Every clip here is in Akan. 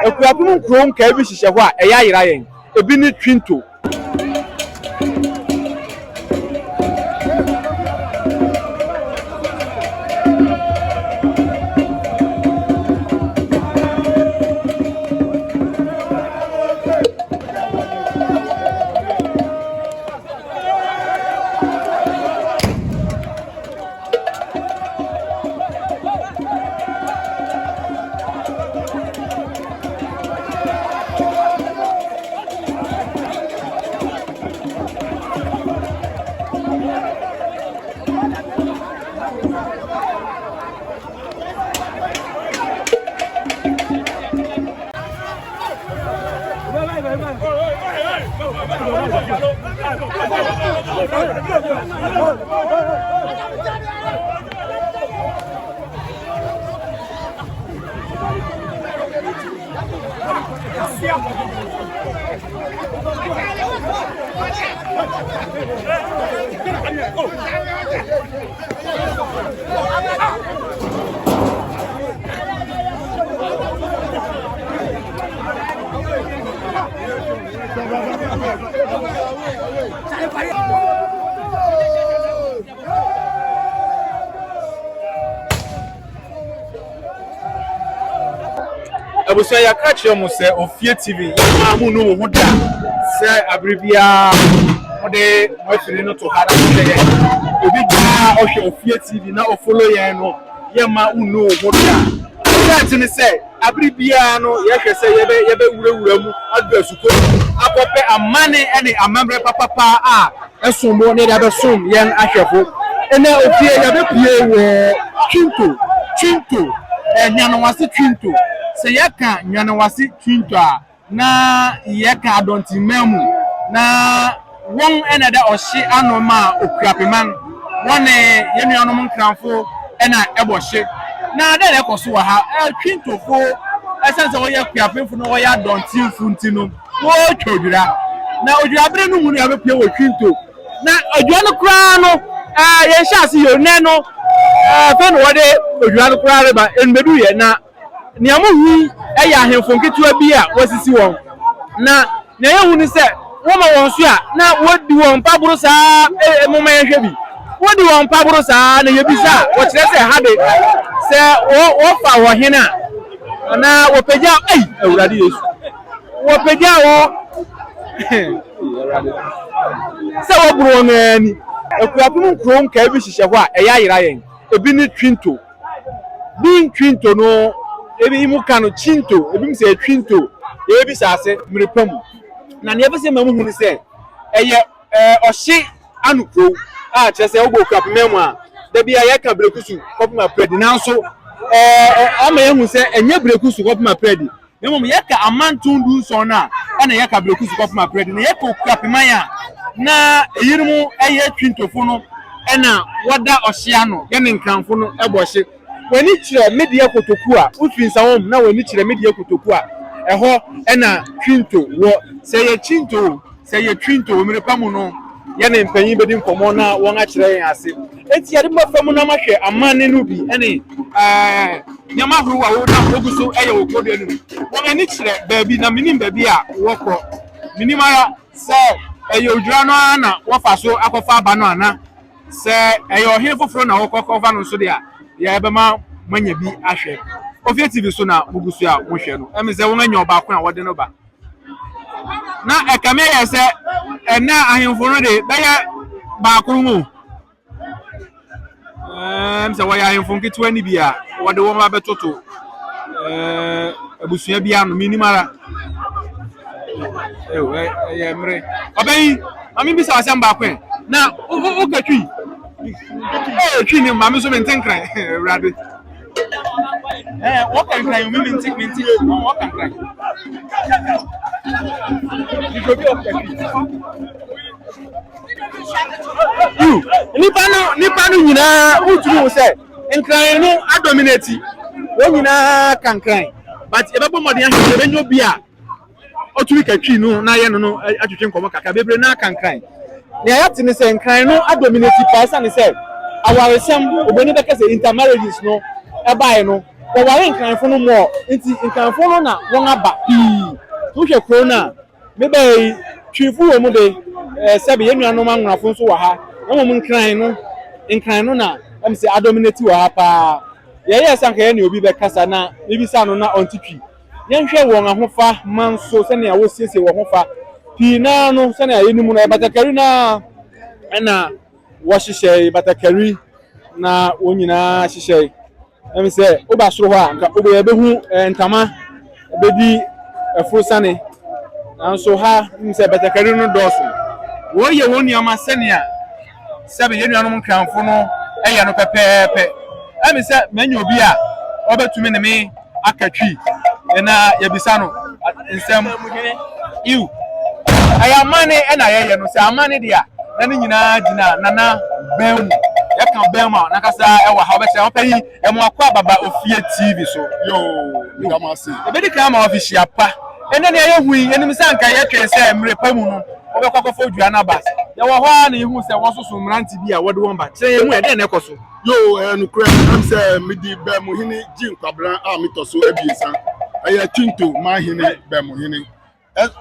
Akuapem krom ka bi hihye ho a eya yira yen ebi ni twinto Abuso ya ka kire mo se ofie TV ya mu no ho da se abribia mo de afiri no to hara se ye obi gba o hwe ofie TV na o follow ye no ye ma unu ho da that ni se abribia no ye hwe se ye be wurawura mu adu asuko Akuapem amane ene amambre papa a esombo ne da be som yen ahwefo ene ofie ya be pie wo twinto nyano wase twinto se yeka nyano wase twinto a na yeka adonti memu na won ene da ohye anoma Akuapem won ye nuanom nkranfo ena ebohye na da le koso wa ha twinto fo esense wo ye Akuapem fo no wo ya adonti mfunti no wo twodura na odura bere no mu ne abepie wo twinto na odura no kra no ye shase yo ne no fe no wode odura no kra reba enmedu ye na niamu hu eya ahemfo nketua bi a wasisi won na ye hu ni se wo ma won so a na wodi won paburu saa moma ye hwe bi wodi won paburu saa na ye bi saa wo kire se ha de se wo fa wo hena na wo pegya awurade Yesu wo pegya wo se wo buru ngani Akuapem krom ka bi hihye ho a eya yira yen ebi ni twinto no ebi imu kanu chinto ebi mse twinto ebi sase mrepam na ne ebese mamu hu ni se eye ohye anukro a kire se obo Akuapem mu a da bia ye ka brekusu Akuapem apredi nanso ama ye hu se enye brekusu Akuapem apredi memo ye ka amantundu so na na ye ka brekusu Akuapem apredi na ye ka Akuapem ya na eyirumu eye twintofo no na wada ohye ano ye ne nkranfo no ebohye wani kire media kotoku a ufinsa won na wani kire media kotoku a eho na twinto wo se ye twinto mrepam no ye ne mpanyin bedi nkomo na won a kire yen ase enti yade mafam na mahwe amane no bi ene nyama huru wa wo na oguso eye okodo enu won ani kire baabi na minim baabi a wokọ minim aya se eye odura no na wofa so akofa aba no ana se eye ohe foforo na wokọ no so de a ya ebe ma manya bi ahwe ofie TV so na mugusu a wo hwe no emeze won anya oba ko na wode no ba na ekame ye se ena ahemfo no de baya ba ko mu emse wo ya ahemfo nketu ani bi a wode wo ma betoto abusua bi anu minimara ye mre obai mami bi sa asem ba ko na o katwi twi ni mami so mentenkran rade what can cry you mean minti what can cry you go be up you nipa no nyina uturu se nkran no adominate wo nyina kan kran but ebebo modern ahwe benyo bi a oturi katwi no na ye no atwetwe nkomo kaka bebre na kan kran na ya tini se nkran no adominate paisa ni se awaresem obeni beka se intermarriages no ebae no but why nkranfo no more nti nkranfo no na won aba wo hwe corona maybe twifu wo mu de sebe yenuanom anwrafo nso wa ha na mo nkran no na am say adominate wa ha pa ye sanka ye ne obi be kasa na bibisa no na ontitwi yenhwe won ahofa manso se ne awo siesie won hofa pina no se ne ayenimu na batakari na wo hihye batakari na wonyina hihye am say oba soro ho anka obo ye behu ntama bedi afurusane nanso ha am say batakari no doso wo ye woni ama se ne a sebe yenuanom nkranfo no eye no pepepe am say manya obi a obetumi ne me akatwi na yebisa no nsem iu aya mane na ye no say amane dia na ne nyina gina nana bemu yaka bemu na kasa ewa ha obese opayi emu akwa baba ofie TV so yo ngamase ebedi ka ma office apa ene ne ye hui enim sanka ye twen se emre pamu no obekwakwafo odua na bas ye wo ho na ihu se wososo mranti bi a wode won ba kire ye hu e de na ekoso yo no kure am say midi bemu hini jin kwabran a mitoso abiesa aya tinto ma hini bemu hini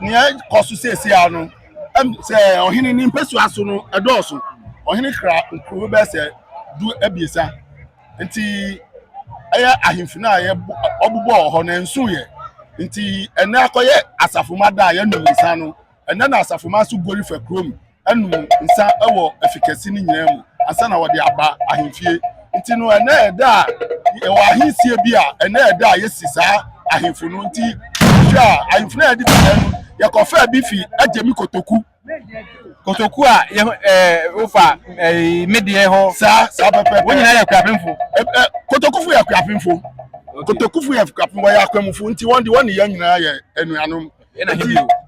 ni koso sesi ano am say ohini ni mpesu aso no edoso ohini kra nkuru be say du abiesa nti aya ahimfu na ye obubo ho na nsu ye nti ena akoye asafomada ya numisa no ena na asafoma so gori fa krom enu nsa ewo efikasi ni nyina mu asa na wode aba ahimfie nti no ena eda ewo ahinsie bi a ena eda yesisa ahimfu no nti hwa ahimfu na edi tanu ya kofa bi fi agemi kotoku a ufa medie ho sa pepe wonyina ya kwapemfo kotokufu ya kwapemfo kotokufu ya kwapemfo ya kwamfo nti won ya nyina ya enuanom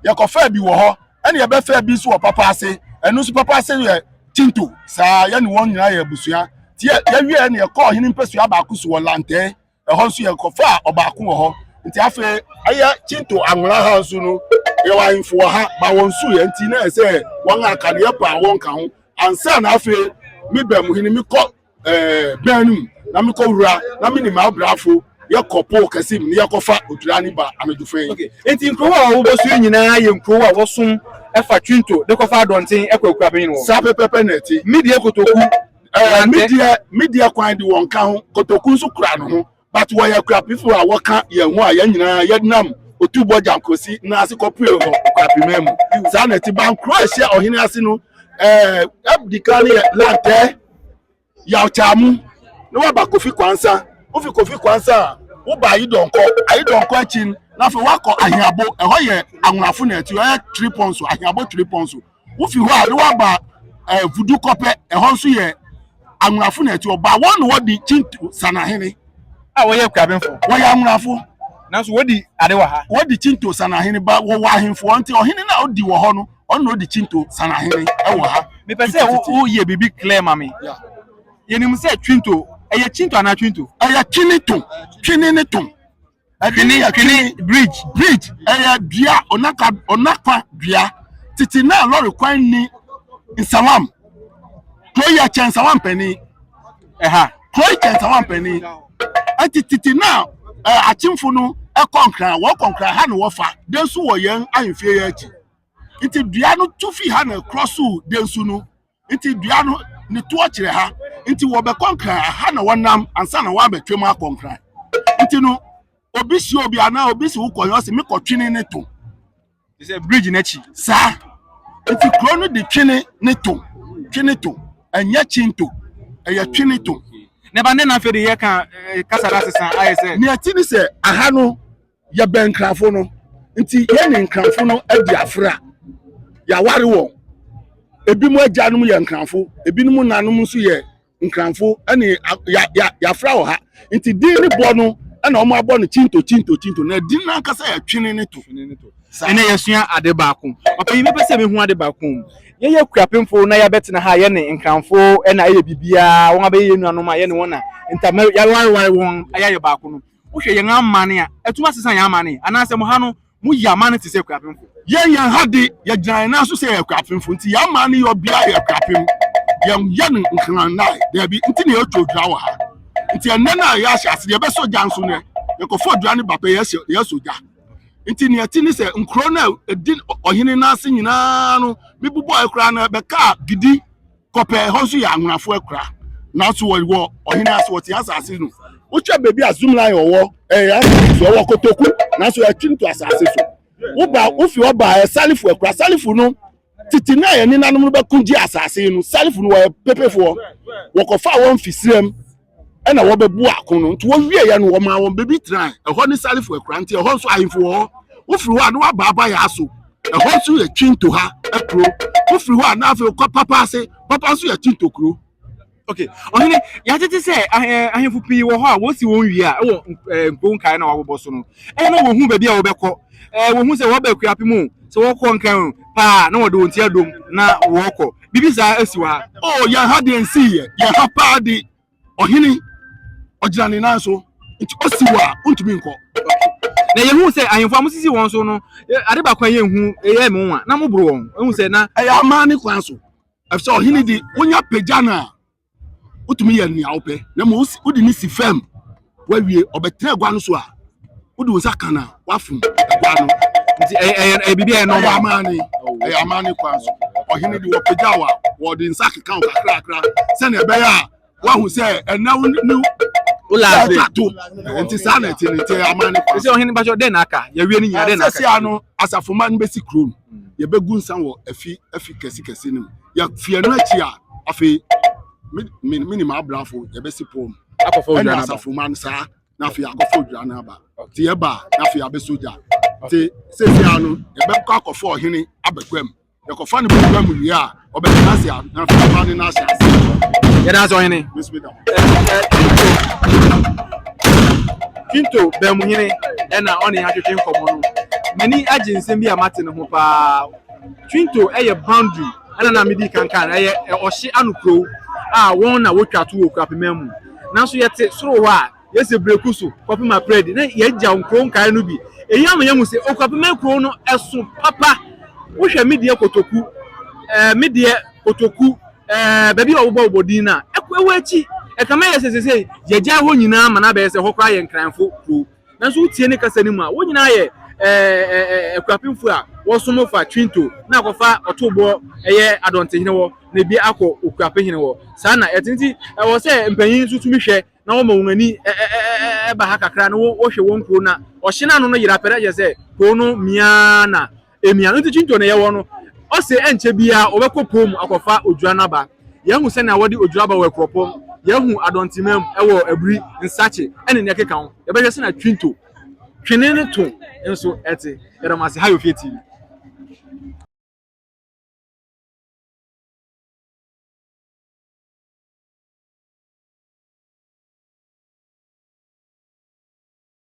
ya kofa bi wo ho ene ya be fa bi so papa ase enu so papa ase ye tinto sa ya ne won nyina ya busua ti ya wie ene ya ko hini mpesua ba kusu wo lante ho so ya kofa obaako wo ho nti afa aya tinto anwura ha so no ye wa info ha ba won su ye nti na se won akade ya pa won ka ho ansa na afa mi ba mu hini mi ko banu na mi ko wura na mi ni ma brafo ye kopo kasim ni ye kofa odura ni ba amedufe okay enti nkro wa wo bosu nyina ye nkro wa wosum efa twinto de kofa adonten ekwa ben wo sa pepe neti media kotoku media kwan di won ka ho kotoku nso kura no ho but wo ya kura pifu a wo ka ye ho a ye nyina ye nam otubo jankosi na ase kopue ho kwapimem sa neti bankro ahia ohene ase no abdikani lante ya chamu no wa ba kofi kwansa ofi kofi kwansa wo ba yi donko achin na fe wako ahiabo eho ye anwafo na ati e 3 pounds ahiabo 3 pounds wo fi ho a wo ba vudu kope eho nso ye anwafo na ati oba won wo di chintu sanahene a wo ye kwabemfo wo ya anwafo na so wo di ade wa ha wo di chintu sanahene ba wo wa ahemfo nti ohene na odi wo ho no ono di chintu sanahene e wo ha me pese wo ye bibi clear mami yenim se twinto eye chinto ana twinto eye kinito kininitum kini bridge eye dua onakwa dua titi na lorry kwan ni nsawam to ya chen sawam pani to chen sawam pani ati titi na achimfu no ekonkran wo konkran ha no wo fa densu wo yen ahemfie ya achi nti dua no tufi ha na crossu densu no nti dua no ni to akire ha nti wo be konkran ha na wonam ansa na wa betwem akonkran nti no obi si obi ana obi si uko yo se me ko twene ne to is bridge na chi sa nti krono di twene ne to anya chinto eya twene to ne ba ne na fe de ye kan kasara sesan ayese ne ati ni se aha no ya benkrafo no nti ye ne nkrafo no adi afra ya ware wo ebi mu ajanum ye nkrafo ebi mu nanum nso ye nkrafo ene ya fra wo ha nti din ni bo no na omo abo no chinto na din na kasa ya twene ne to ene yesua ade baako open me pese me hu ade baako ye kuapemfo na ya betena ha ye ne nkranfo na ye bibia won abe ye nuanom a ye ne wona ntam ya ware won aye baako no wo hwe ye ngamane a etuma sesan ya amane anase mo ha no mu ya amane te se kuapemfo ye yan hade ya gyan na so se ya kuapemfo nti ya amane yo bia ya kuapem ye ne nkran na da bi nti ne yo twodwa wa ha nti enne na ya ahase ye be soja nso ne ye ko fodua ne bapa ye soja nti ne ati ni se nkro na edi ohene na ase nyina no bibubo ekra na be ka gidi kope ho so ya anwafo ekra na so wo ohene ase wo ti asase no wo twa bebi azum line owo asase owo kotoku na so ya twinto asase so wo fi oba salifu ekra salifu no titi na ye ni nanom be kunji asase no salifu no wo pepefo wo ko fa won fisirem ena wo be bu akono nti wo wie ye no wo ma won bebi tran eho ni salifu ekra nti eho so ahimfo wo firi ho na baba ya so eho so ye twinto ha epro wo firi ho na afi ko papa ase papa so ye twinto kro. Okay, ohene ya tete se ahemfo pii wo ho a wo si won wi a wo nkon kai na wo so no no wo hu ba bia wo bekọ wo hu se wo ba Akuapem mu se wo kọ nkan pa na wo de wonti adom na wo kọ bibi sa asiwa ya ha de nsi ye ya ha pa de ohene ogira ne nan so nti osiwa untumi nko na ye hu se ahemfo amusisi won so no ade ba kwan ye hu ye me nwa na mo bro won hu se na ya amani kwan so afso ohene di wonya pejana utumi ye nia ope na mo udi ni si fam wawie obetre gwa no so a udi wo sakana wafum gwa no nti bibi e no amani kwan so ohene di wo pejawa wo di nsaki kan kakra se na ebe ya wa hu se enawo ni ula to nti sa na ti amani kwan se ohene ba jo den aka ya wie ni nya den aka se ano asafoma no besi krom ye begu nsan wo afi kesi nim ya fie no achi a afi minima brafo ye besi pom akofo odwa na asafoma nsa na afi akofo odwa na ba ti ye ba na afi abesoja ti se ano ye be ko akofo ohene abekwam ye ko fa ne bekwam wi a obekana se na afi ba ne na ase ye na so ohene Kinto bemuhine ena oni hatwetwe nkomo no mani aginsem bi amate ne ho pa Twinto eye boundary ana na medi kankan eye ohye anukro a won na wotwato Akuapem mu nanso yete soro ho a yese breku so kopima predi na ye gya nkro nkan no bi eyi amanya mu se Akuapem kro no eso papa wohwe medie kotoku medie kotoku baby obodin na ekwewu achi ekama yesesese yegya ho nyina mana be se ho kra ye nkranfo kro nanso utie ne kasa ni mu a wo nyina ye Akuapemfo a wo somo fa Twinto na akofa otobo eye adonte hene wo na bi akọ Akuapem hene wo sa na etinti wo se mpanyin susumi hwe na wo ma wonani ba ha kakra na wo hwe won kro na o hye na no no yira pere je se kro no mia na emia no Twinto na ye wo no o se enche bia obekọ pom akofa odwura na ba ye hu se na wodi odwura ba we kropom ye hu adontimam ewo abri nsache ene ne keka ho ye be se na Twinto twene ne to enso ete yeramase ha yo fie TV